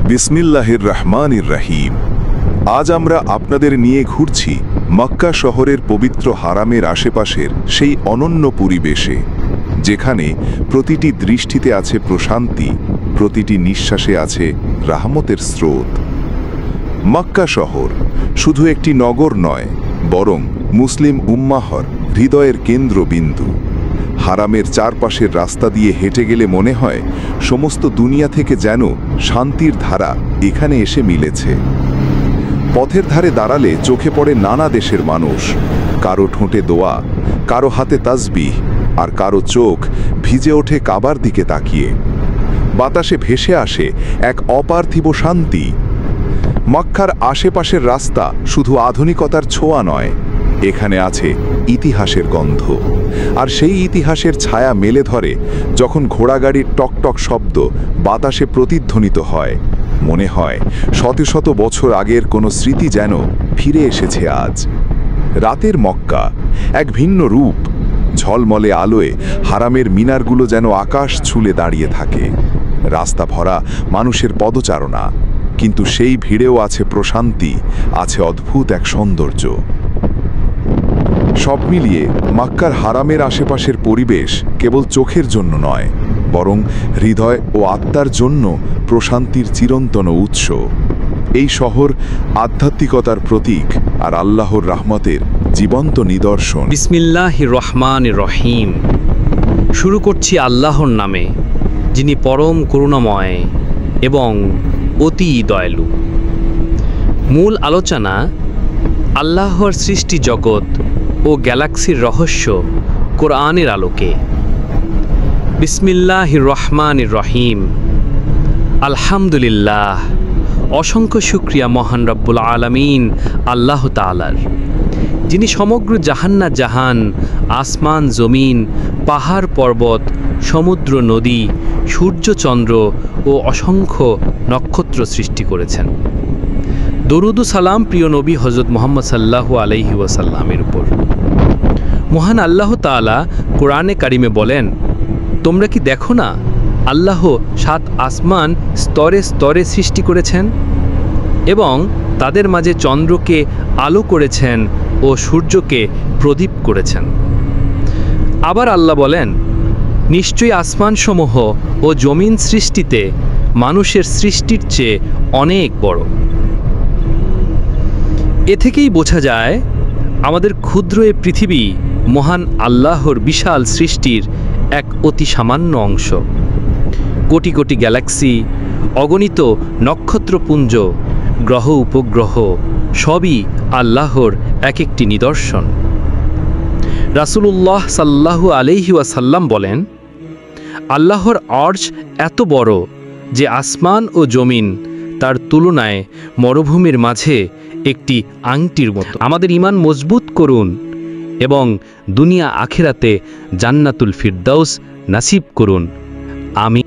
বিসমিল্লাহির রহমানির রহিম। আজ আমরা আপনাদের নিয়ে ঘুরছি মক্কা শহরের পবিত্র হারামের আশেপাশের সেই অনন্য পরিবেশে, যেখানে প্রতিটি দৃষ্টিতে আছে প্রশান্তি, প্রতিটি নিঃশ্বাসে আছে রাহমতের স্রোত। মক্কা শহর শুধু একটি নগর নয়, বরং মুসলিম উম্মাহর হৃদয়ের কেন্দ্রবিন্দু। হারামের চারপাশের রাস্তা দিয়ে হেঁটে গেলে মনে হয় সমস্ত দুনিয়া থেকে যেন শান্তির ধারা এখানে এসে মিলেছে। পথের ধারে দাঁড়ালে চোখে পড়ে নানা দেশের মানুষ, কারো ঠোঁটে দোয়া, কারো হাতে তাসবিহ, আর কারো চোখ ভিজে ওঠে কাবার দিকে তাকিয়ে। বাতাসে ভেসে আসে এক অপার্থিব শান্তি। মক্কার আশেপাশের রাস্তা শুধু আধুনিকতার ছোঁয়া নয়, এখানে আছে ইতিহাসের গন্ধ। আর সেই ইতিহাসের ছায়া মেলে ধরে যখন ঘোড়াগাড়ির টকটক শব্দ বাতাসে প্রতিধ্বনিত হয়। মনে হয় শত শত বছর আগের কোনো স্মৃতি যেন ফিরে এসেছে আজ। রাতের মক্কা এক ভিন্ন রূপ। ঝলমলে আলোয় হারামের মিনারগুলো যেন আকাশ ছুলে দাঁড়িয়ে থাকে। রাস্তা ভরা মানুষের পদচারণা, কিন্তু সেই ভিড়েও আছে প্রশান্তি, আছে অদ্ভুত এক সৌন্দর্য। সব মিলিয়ে মক্কার হারামের আশেপাশের পরিবেশ কেবল চোখের জন্য নয়, বরং হৃদয় ও আত্মার জন্য প্রশান্তির চিরন্তন উৎস। এই শহর আধ্যাত্মিকতার প্রতীক আর আল্লাহর রহমতের জীবন্ত নিদর্শন। বিসমিল্লাহির রহমানির রহিম। শুরু করছি আল্লাহর নামে, যিনি পরম করুণাময় এবং অতি দয়ালু। মূল আলোচনা আল্লাহর সৃষ্টি জগৎ ও গ্যালাক্সির রহস্য কোরআনের আলোকে। বিসমিল্লাহির রহমানির রহিম। আলহামদুলিল্লাহ, অসংখ্য শুকরিয়া মহান রব্বুল আলামিন আল্লাহ তাআলার, যিনি সমগ্র জাহান, আসমান জমিন, পাহাড় পর্বত, সমুদ্র নদী, সূর্য চন্দ্র ও অসংখ্য নক্ষত্র সৃষ্টি করেছেন। দরুদ ও সালাম প্রিয় নবী হযরত মুহাম্মদ সাল্লাল্লাহু আলাইহি ওয়াসাল্লামের উপর। মহান আল্লাহ তাআলা কোরআনে কারিমে বলেন, তোমরা কি দেখো না আল্লাহ 7 আসমান স্তরে স্তরে সৃষ্টি করেছেন এবং তাদের মাঝে চন্দ্রকে আলো করেছেন ও সূর্যকে প্রদীপ করেছেন। আবার আল্লাহ বলেন, নিশ্চয়ই আসমানসমূহ ও জমিন সৃষ্টিতে মানুষের সৃষ্টির চেয়ে অনেক বড়। এ থেকেই বোঝা যায় আমাদের ক্ষুদ্র এ পৃথিবী মহান আল্লাহর বিশাল সৃষ্টির এক অতি সামান্য অংশ। কোটি কোটি গ্যালাক্সি, অগণিত নক্ষত্রপুঞ্জ, গ্রহ উপগ্রহ সবই আল্লাহর এক একটি নিদর্শন। রাসূলুল্লাহ সাল্লাল্লাহু আলাইহি ওয়াসাল্লাম বলেন, আল্লাহর আরশ এত বড় যে আসমান ও জমিন তার তুলনায় মরুভূমির মাঝে একটি আংটির মতো। আমাদের ঈমান মজবুত করুন এবং দুনিয়া আখিরাতে জান্নাতুল ফিরদাউস নাসিব করুন। আমিন।